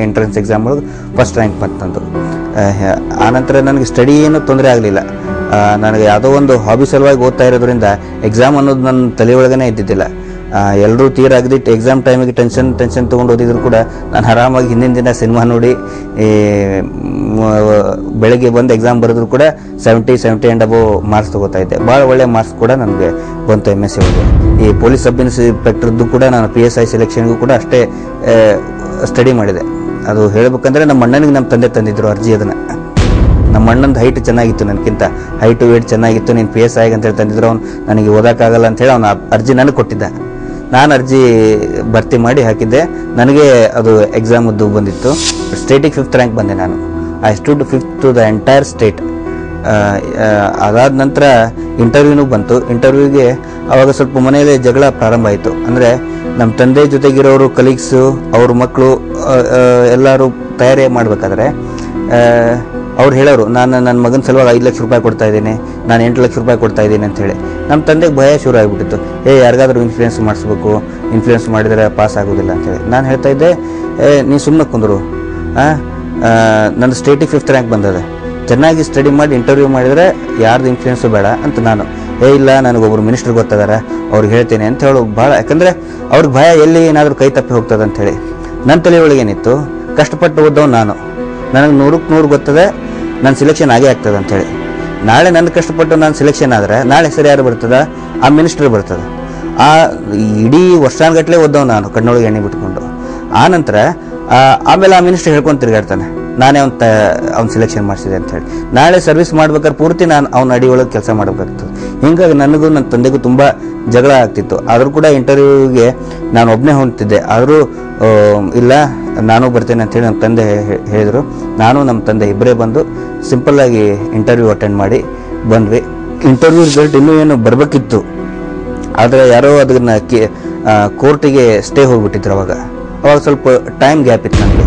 Entrance exam ಒಳಗೆ first rank ಬಂತಂದು. ಆನಂತರ ನನಗೆ ಸ್ಟಡಿ ಏನು ತೊಂದರೆ ಆಗಲಿಲ್ಲ. ನನಗೆ ಯಾವುದೋ ಒಂದು ಹಾಬಿ ಸಲುವಾಗಿ ಓದ್ತಾ ಇರೋದ್ರಿಂದ ಎಕ್ಸಾಮ್ ಅನ್ನೋದು ನನ್ನ ತಲೆಯೊಳಗೇ ಇದ್ದಿದ್ದಿಲ್ಲ. ಎಲ್ಲರೂ ತೀರಾ ಅಗದಿಟ್ಟು ಎಕ್ಸಾಮ್ ಟೈಮಿಗೆ ಟೆನ್ಷನ್ ತೊಗೊಂಡು ಓದಿದ್ರು ಕೂಡ ನಾನು ಆರಾಮಾಗಿ ಹಿಂದಿನ ದಿನ ಸಿನಿಮಾ ನೋಡಿ ಬೆಳಗ್ಗೆ ಬಂದು ಎಕ್ಸಾಮ್ ಬರೆದ್ರು ಕೂಡ 70 ಆ್ಯಂಡ್ ಅಬೋ ಮಾರ್ಕ್ಸ್ ತೊಗೋತಾ ಇದ್ದೆ. ಭಾಳ ಒಳ್ಳೆ ಮಾರ್ಕ್ಸ್ ಕೂಡ ನನಗೆ ಬಂತು MSc ಒಳಗೆ. ಈ ಪೊಲೀಸ್ ಸಬ್ ಇನ್ಸ್ಪೆಕ್ಟರ್ದು ಕೂಡ ನಾನು PSI ಸೆಲೆಕ್ಷನ್ಗೂ ಕೂಡ ಅಷ್ಟೇ ಸ್ಟಡಿ ಮಾಡಿದೆ. ಅದು ಹೇಳಬೇಕಂದ್ರೆ ನಮ್ಮ ಅಣ್ಣನಿಗೆ ನಮ್ಮ ತಂದೆ ತಂದಿದ್ರು ಅರ್ಜಿ. ಅದನ್ನು ನಮ್ಮ ಅಣ್ಣಂದು ಹೈಟ್ ಚೆನ್ನಾಗಿತ್ತು, ನನಗಿಂತ ಹೈಟು ವೇಟ್ ಚೆನ್ನಾಗಿತ್ತು. ನೀನು PSI ಅಂತೇಳಿ ತಂದಿದ್ರು. ಅವ್ನು ನನಗೆ ಓದೋಕ್ಕಾಗಲ್ಲ ಅಂತೇಳಿ ಅವನು ಅರ್ಜಿ ನನಗೆ ಕೊಟ್ಟಿದ್ದ. ನಾನು ಅರ್ಜಿ ಭರ್ತಿ ಮಾಡಿ ಹಾಕಿದ್ದೆ. ನನಗೆ ಅದು ಎಕ್ಸಾಮದ್ದು ಬಂದಿತ್ತು. ಸ್ಟೇಟಿಗೆ 5th ರ್ಯಾಂಕ್ ಬಂದೆ ನಾನು. I stood 5th to the entire state. ಅದಾದ ನಂತರ ಇಂಟರ್ವ್ಯೂನೂ ಬಂತು. ಇಂಟರ್ವ್ಯೂಗೆ ಅವಾಗ ಸ್ವಲ್ಪ ಮನೆಯಲ್ಲೇ ಜಗಳ ಪ್ರಾರಂಭ ಆಯಿತು. ಅಂದರೆ ನಮ್ಮ ತಂದೆ ಜೊತೆಗಿರೋರು ಕಲೀಗ್ಸು, ಅವ್ರ ಮಕ್ಕಳು ಎಲ್ಲರೂ ತಯಾರಿ ಮಾಡಬೇಕಾದ್ರೆ ಅವ್ರು ಹೇಳೋರು, ನಾನು ನನ್ನ ಮಗನ ಸಲುವಾಗಿ 5 ಲಕ್ಷ ರೂಪಾಯಿ ಕೊಡ್ತಾ ಇದ್ದೀನಿ, ನಾನು 8 ಲಕ್ಷ ರೂಪಾಯಿ ಕೊಡ್ತಾ ಇದ್ದೀನಿ ಅಂಥೇಳಿ. ನಮ್ಮ ತಂದೆಗೆ ಭಯ ಶುರು ಆಗಿಬಿಟ್ಟಿತ್ತು. ಯಾರಿಗಾದ್ರೂ ಇನ್ಫ್ಲೂಯೆನ್ಸ್ ಮಾಡಿಸ್ಬೇಕು, ಇನ್ಫ್ಲೂಯೆನ್ಸ್ ಮಾಡಿದರೆ ಪಾಸ್ ಆಗೋದಿಲ್ಲ ಅಂತೇಳಿ. ನಾನು ಹೇಳ್ತಾ ಇದ್ದೆ, ನೀನು ಸುಮ್ಮನೆ ಕುಂದರು, ನನ್ನ ಸ್ಟೇಟಿಗೆ 5th ರ್ಯಾಂಕ್ ಬಂದದ, ಚೆನ್ನಾಗಿ ಸ್ಟಡಿ ಮಾಡಿ ಇಂಟರ್ವ್ಯೂ ಮಾಡಿದರೆ ಯಾರ್ದು ಇನ್ಫ್ಲೂಯೆನ್ಸು ಬೇಡ ಅಂತ ನಾನು. ಇಲ್ಲ, ನನಗೊಬ್ಬರು ಮಿನಿಸ್ಟರ್ ಗೊತ್ತದಾರ, ಅವ್ರಿಗೆ ಹೇಳ್ತೇನೆ ಅಂತ ಹೇಳೋ ಭಾಳ. ಯಾಕಂದರೆ ಅವ್ರಿಗೆ ಭಯ ಎಲ್ಲಿ ಏನಾದರೂ ಕೈ ತಪ್ಪಿ ಹೋಗ್ತದೆ ಅಂಥೇಳಿ. ನನ್ನ ತಲೆಯೊಳಗೇನಿತ್ತು, ಕಷ್ಟಪಟ್ಟು ಓದೋನು ನಾನು, ನನಗೆ 100ಕ್ಕೆ 100 ಗೊತ್ತದೆ ನನ್ನ ಸಿಲೆಕ್ಷನ್ ಆಗೇ ಆಗ್ತದೆ ಅಂಥೇಳಿ. ನಾಳೆ ನನ್ನ ಕಷ್ಟಪಟ್ಟು ನಾನು ಸಿಲೆಕ್ಷನ್ ಆದರೆ ನಾಳೆ ಹೆಸರು ಯಾರು ಬರ್ತದೆ? ಆ ಮಿನಿಸ್ಟರ್ ಬರ್ತದೆ. ಇಡೀ ವರ್ಷಾನುಗಟ್ಟಲೆ ಓದೋನು ನಾನು, ಕಣ್ಣೊಳಗೆ ಎಣ್ಣೆ ಬಿಟ್ಕೊಂಡು. ಆನಂತರ ಆಮೇಲೆ ಆ ಮಿನಿಸ್ಟರ್ ಹೇಳ್ಕೊಂಡು ತಿರುಗಾಡ್ತಾನೆ, ನಾನೇ ಅವ್ನು ಸಿಲೆಕ್ಷನ್ ಮಾಡಿಸಿದೆ ಅಂಥೇಳಿ. ನಾಳೆ ಸರ್ವಿಸ್ ಮಾಡ್ಬೇಕಾದ್ರೆ ಪೂರ್ತಿ ನಾನು ಅವ್ನ ಅಡಿಯೊಳಗೆ ಕೆಲಸ ಮಾಡಬೇಕಾಗ್ತದೆ. ಹೀಗಾಗಿ ನನಗೂ ನನ್ನ ತಂದೆಗೂ ತುಂಬ ಜಗಳ ಆಗ್ತಿತ್ತು. ಆದರೂ ಕೂಡ ಇಂಟರ್ವ್ಯೂಗೆ ನಾನು ಒಬ್ಬನೇ ಹೊಂದ್ತಿದ್ದೆ. ಆದರೂ ಇಲ್ಲ, ನಾನು ಬರ್ತೇನೆ ಅಂಥೇಳಿ ನಮ್ಮ ತಂದೆ ಹೇಳಿದರು. ನಾನು ನಮ್ಮ ತಂದೆ ಇಬ್ಬರೇ ಬಂದು ಸಿಂಪಲ್ಲಾಗಿ ಇಂಟರ್ವ್ಯೂ ಅಟೆಂಡ್ ಮಾಡಿ ಬಂದ್ವಿ. ಇಂಟರ್ವ್ಯೂ ರಿಸಲ್ಟ್ ಇನ್ನೂ ಏನು ಬರಬೇಕಿತ್ತು, ಆದರೆ ಯಾರೋ ಅದನ್ನು ಕೋರ್ಟಿಗೆ ಸ್ಟೇ ಹೋಗಿಬಿಟ್ಟಿದ್ರು. ಅವಾಗ ಸ್ವಲ್ಪ ಟೈಮ್ ಗ್ಯಾಪ್ ಇತ್ತು ನನಗೆ.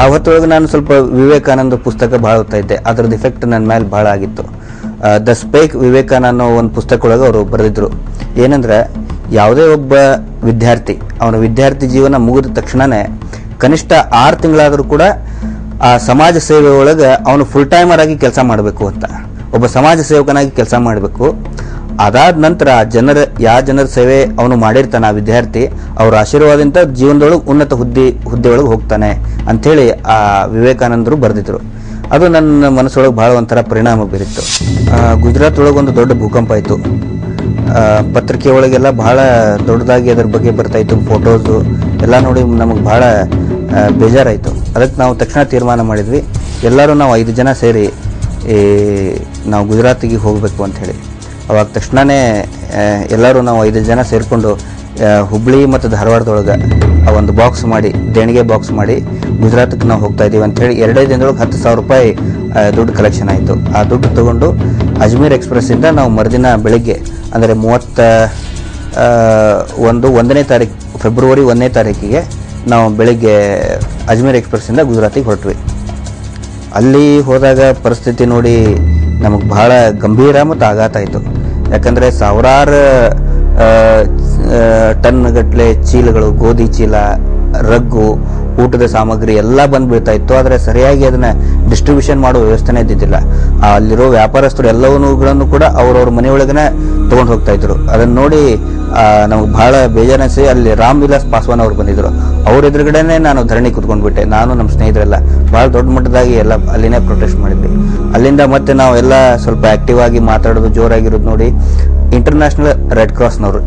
ಆ ಹೊತ್ತೊಳಗೆ ನಾನು ಸ್ವಲ್ಪ ವಿವೇಕಾನಂದ ಪುಸ್ತಕ ಭಾಳ ಓದ್ತಾ ಇದ್ದೆ. ಅದರದ್ದು ಇಫೆಕ್ಟ್ ನನ್ನ ಮೇಲೆ ಭಾಳ ಆಗಿತ್ತು. ದ ಸ್ಪೇಕ್ ವಿವೇಕಾನಂದ ಅನ್ನೋ ಒಂದು ಪುಸ್ತಕ ಒಳಗೆ ಅವರು ಬರೆದಿದ್ರು. ಏನಂದ್ರೆ, ಯಾವುದೇ ಒಬ್ಬ ವಿದ್ಯಾರ್ಥಿ ಅವನ ವಿದ್ಯಾರ್ಥಿ ಜೀವನ ಮುಗಿದ ತಕ್ಷಣವೇ ಕನಿಷ್ಠ 6 ತಿಂಗಳಾದರೂ ಕೂಡ ಆ ಸಮಾಜ ಸೇವೆ ಒಳಗೆ ಅವನು ಫುಲ್ ಟೈಮರ್ ಆಗಿ ಕೆಲಸ ಮಾಡಬೇಕು ಅಂತ. ಒಬ್ಬ ಸಮಾಜ ಸೇವಕನಾಗಿ ಕೆಲಸ ಮಾಡಬೇಕು. ಅದಾದ ನಂತರ ಯಾವ ಜನರ ಸೇವೆ ಅವನು ಮಾಡಿರ್ತಾನೆ ಆ ವಿದ್ಯಾರ್ಥಿ, ಅವ್ರ ಆಶೀರ್ವಾದದಿಂದ ಜೀವನದೊಳಗೆ ಉನ್ನತ ಹುದ್ದೆ ಒಳಗೆ ಹೋಗ್ತಾನೆ ಅಂಥೇಳಿ ಆ ವಿವೇಕಾನಂದರು ಬರೆದಿದ್ರು. ಅದು ನನ್ನ ಮನಸ್ಸೊಳಗೆ ಭಾಳ ಒಂಥರ ಪರಿಣಾಮ ಬೀರಿತ್ತು. ಗುಜರಾತ್ ಒಳಗೆ ಒಂದು ದೊಡ್ಡ ಭೂಕಂಪ ಆಯಿತು. ಪತ್ರಿಕೆ ಒಳಗೆಲ್ಲ ಭಾಳ ದೊಡ್ಡದಾಗಿ ಅದರ ಬಗ್ಗೆ ಬರ್ತಾಯಿತ್ತು, ಫೋಟೋಸು ಎಲ್ಲ ನೋಡಿ ನಮಗೆ ಭಾಳ ಬೇಜಾರಾಯಿತು. ಅದಕ್ಕೆ ನಾವು ತಕ್ಷಣ ತೀರ್ಮಾನ ಮಾಡಿದ್ವಿ, ಎಲ್ಲರೂ ನಾವು 5 ಜನ ಸೇರಿ ನಾವು ಗುಜರಾತಿಗೆ ಹೋಗಬೇಕು ಅಂಥೇಳಿ. ಅವಾಗ ತಕ್ಷಣವೇ ಎಲ್ಲರೂ ನಾವು 5 ಜನ ಸೇರಿಕೊಂಡು ಹುಬ್ಳಿ ಮತ್ತು ಧಾರವಾಡದೊಳಗೆ ಆ ಒಂದು ಬಾಕ್ಸ್ ಮಾಡಿ, ದೇಣಿಗೆ ಬಾಕ್ಸ್ ಮಾಡಿ ಗುಜರಾತ್ಗೆ ನಾವು ಹೋಗ್ತಾ ಇದ್ದೀವಿ ಅಂಥೇಳಿ 2 ದಿನದೊಳಗೆ 10,000 ರೂಪಾಯಿ ದುಡ್ಡು ಕಲೆಕ್ಷನ್ ಆಯಿತು. ಆ ದುಡ್ಡು ತೊಗೊಂಡು ಅಜ್ಮೀರ್ ಎಕ್ಸ್ಪ್ರೆಸ್ಸಿಂದ ನಾವು ಮರುದಿನ ಬೆಳಗ್ಗೆ ಅಂದರೆ 1ನೇ ತಾರೀಕು ಫೆಬ್ರವರಿ 1ನೇ ತಾರೀಕಿಗೆ ನಾವು ಬೆಳಗ್ಗೆ ಅಜ್ಮೀರ್ ಎಕ್ಸ್ಪ್ರೆಸ್ಸಿಂದ ಗುಜರಾತಿಗೆ ಹೊರಟ್ವಿ. ಅಲ್ಲಿ ಹೋದಾಗ ಪರಿಸ್ಥಿತಿ ನೋಡಿ ನಮಗೆ ಭಾಳ ಗಂಭೀರ ಮತ್ತು ಆಘಾತ ಆಯಿತು. ಯಾಕಂದರೆ ಸಾವಿರಾರು ಟನ್ಗಟ್ಟಲೆ ಚೀಲಗಳು, ಗೋಧಿ ಚೀಲ, ರಗ್ಗು, ಊಟದ ಸಾಮಗ್ರಿ ಎಲ್ಲ ಬಂದು ಬೀಳ್ತಾ ಇತ್ತು. ಆದರೆ ಸರಿಯಾಗಿ ಅದನ್ನು ಡಿಸ್ಟ್ರಿಬ್ಯೂಷನ್ ಮಾಡೋ ವ್ಯವಸ್ಥೆನೇ ಇದ್ದಿದ್ದಿಲ್ಲ. ಅಲ್ಲಿರೋ ವ್ಯಾಪಾರಸ್ಥರು ಎಲ್ಲವನ್ನೂ ಕೂಡ ಅವ್ರವ್ರ ಮನೆಯೊಳಗನೆ ತೊಗೊಂಡು ಹೋಗ್ತಾ ಇದ್ರು. ಅದನ್ನು ನೋಡಿ ನಮಗೆ ಭಾಳ ಬೇಜಾರನಿಸಿ ಅಲ್ಲಿ ರಾಮ್ ವಿಲಾಸ್ ಪಾಸ್ವಾನ್ ಅವ್ರು ಬಂದಿದ್ರು. ಅವ್ರ ಎದುರುಗಡೆನೇ ನಾನು ಧರಣಿ ಕುತ್ಕೊಂಡ್ಬಿಟ್ಟೆ. ನಾನು ನಮ್ಮ ಸ್ನೇಹಿತರೆಲ್ಲ ಭಾಳ ದೊಡ್ಡ ಮಟ್ಟದಾಗಿ ಎಲ್ಲ ಅಲ್ಲಿನೇ ಪ್ರೊಟೆಸ್ಟ್ ಮಾಡಿದ್ವಿ. ಅಲ್ಲಿಂದ ಮತ್ತೆ ನಾವು ಎಲ್ಲ ಸ್ವಲ್ಪ ಆಕ್ಟಿವ್ ಆಗಿ ಮಾತಾಡೋದು, ಜೋರಾಗಿರೋದು ನೋಡಿ ಇಂಟರ್ನ್ಯಾಷನಲ್ ರೆಡ್ ಕ್ರಾಸ್ನವರು,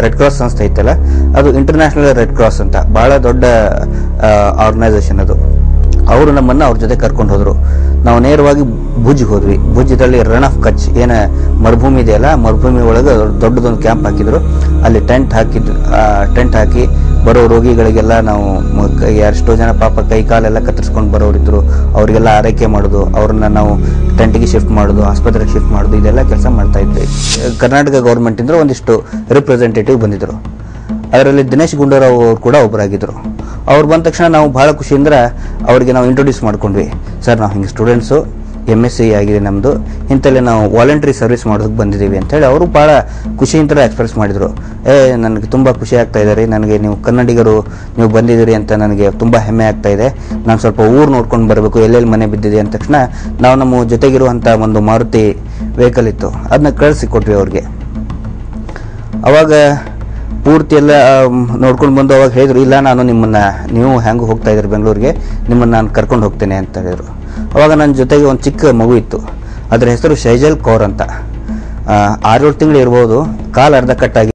ರೆಡ್ ಕ್ರಾಸ್ ಸಂಸ್ಥೆ ಐತಲ್ಲ, ಅದು ಇಂಟರ್ನ್ಯಾಷನಲ್ ರೆಡ್ ಕ್ರಾಸ್ ಅಂತ ಭಾಳ ದೊಡ್ಡ ಆರ್ಗನೈಸೇಷನ್ ಅದು. ಅವರು ನಮ್ಮನ್ನು ಅವ್ರ ಜೊತೆ ಕರ್ಕೊಂಡು ಹೋದರು. ನಾವು ನೇರವಾಗಿ ಭುಜ್ಗೆ ಹೋದ್ವಿ. ಭುಜ್ದಲ್ಲಿ ರನ್ ಆಫ್ ಕಚ್ ಏನು ಮರುಭೂಮಿ ಇದೆಯಲ್ಲ, ಮರುಭೂಮಿ ಒಳಗೆ ದೊಡ್ಡದೊಂದು ಕ್ಯಾಂಪ್ ಹಾಕಿದ್ರು. ಅಲ್ಲಿ ಟೆಂಟ್ ಹಾಕಿ ಬರೋ ರೋಗಿಗಳಿಗೆಲ್ಲ ನಾವು ಎಷ್ಟೋ ಜನ ಪಾಪ ಕೈ ಕಾಲೆಲ್ಲ ಕತ್ತರಿಸ್ಕೊಂಡು ಬರೋರಿದ್ರು, ಅವರಿಗೆಲ್ಲ ಆರೈಕೆ ಮಾಡೋದು, ಅವ್ರನ್ನ ನಾವು ಟೆಂಟಿಗೆ ಶಿಫ್ಟ್ ಮಾಡೋದು, ಆಸ್ಪತ್ರೆಗೆ ಶಿಫ್ಟ್ ಮಾಡೋದು, ಇದೆಲ್ಲ ಕೆಲಸ ಮಾಡ್ತಾ ಇದ್ವಿ. ಕರ್ನಾಟಕ ಗೌರ್ಮೆಂಟಿಂದ ಒಂದಿಷ್ಟು ರಿಪ್ರೆಸೆಂಟೇಟಿವ್ ಬಂದಿದ್ರು. ಅದರಲ್ಲಿ ದಿನೇಶ್ ಗುಂಡೂರಾವ್ ಅವರು ಕೂಡ ಒಬ್ಬರಾಗಿದ್ದರು. ಅವ್ರು ಬಂದ ತಕ್ಷಣ ನಾವು ಭಾಳ ಖುಷಿಯಿಂದ ಅವರಿಗೆ ನಾವು ಇಂಟ್ರೊಡ್ಯೂಸ್ ಮಾಡ್ಕೊಂಡ್ವಿ. ಸರ್, ನಾವು ಹಿಂಗೆ ಸ್ಟೂಡೆಂಟ್ಸು, MSc ಆಗಿದೆ ನಮ್ಮದು, ಇಂಥಲ್ಲಿ ನಾವು ವಾಲಂಟ್ರಿ ಸರ್ವಿಸ್ ಮಾಡೋದಕ್ಕೆ ಬಂದಿದ್ದೀವಿ ಅಂತೇಳಿ ಅವರು ಭಾಳ ಖುಷಿಯಿಂದ ಎಕ್ಸ್ಪ್ರೆಸ್ ಮಾಡಿದರು. ನನಗೆ ತುಂಬ ಖುಷಿ ಆಗ್ತಾ ಇದೆ ರೀ, ನನಗೆ ನೀವು ಕನ್ನಡಿಗರು ನೀವು ಬಂದಿದ್ದೀರಿ ಅಂತ ನನಗೆ ತುಂಬ ಹೆಮ್ಮೆ ಆಗ್ತಾ ಇದೆ. ನಾನು ಸ್ವಲ್ಪ ಊರು ನೋಡ್ಕೊಂಡು ಬರಬೇಕು, ಎಲ್ಲೆಲ್ಲಿ ಮನೆ ಬಿದ್ದಿದೆ ಅಂದ ತಕ್ಷಣ ನಾವು ನಮ್ಮ ಜೊತೆಗಿರುವಂಥ ಒಂದು ಮಾರುತಿ ವೆಹಿಕಲ್ ಇತ್ತು, ಅದನ್ನ ಕಳಿಸಿಕೊಟ್ವಿ ಅವ್ರಿಗೆ. ಅವಾಗ ಪೂರ್ತಿ ಎಲ್ಲ ನೋಡ್ಕೊಂಡು ಬಂದು ಅವಾಗ ಹೇಳಿದ್ರು, ಇಲ್ಲ ನಾನು ನೀವು ಹೆಂಗೆ ಹೋಗ್ತಾ ಇದ್ದೀರಿ ಬೆಂಗಳೂರಿಗೆ, ನಿಮ್ಮನ್ನು ನಾನು ಕರ್ಕೊಂಡು ಹೋಗ್ತೇನೆ ಅಂತ ಹೇಳಿದರು. ಅವಾಗ ನನ್ನ ಜೊತೆಗೆ ಒಂದು ಚಿಕ್ಕ ಮಗು ಇತ್ತು, ಅದರ ಹೆಸರು ಶೈಜಲ್ ಕೌರ್ ಅಂತ. 6-7 ತಿಂಗಳು ಇರ್ಬೋದು, ಕಾಲು ಅರ್ಧ ಕಟ್ಟಾಗಿ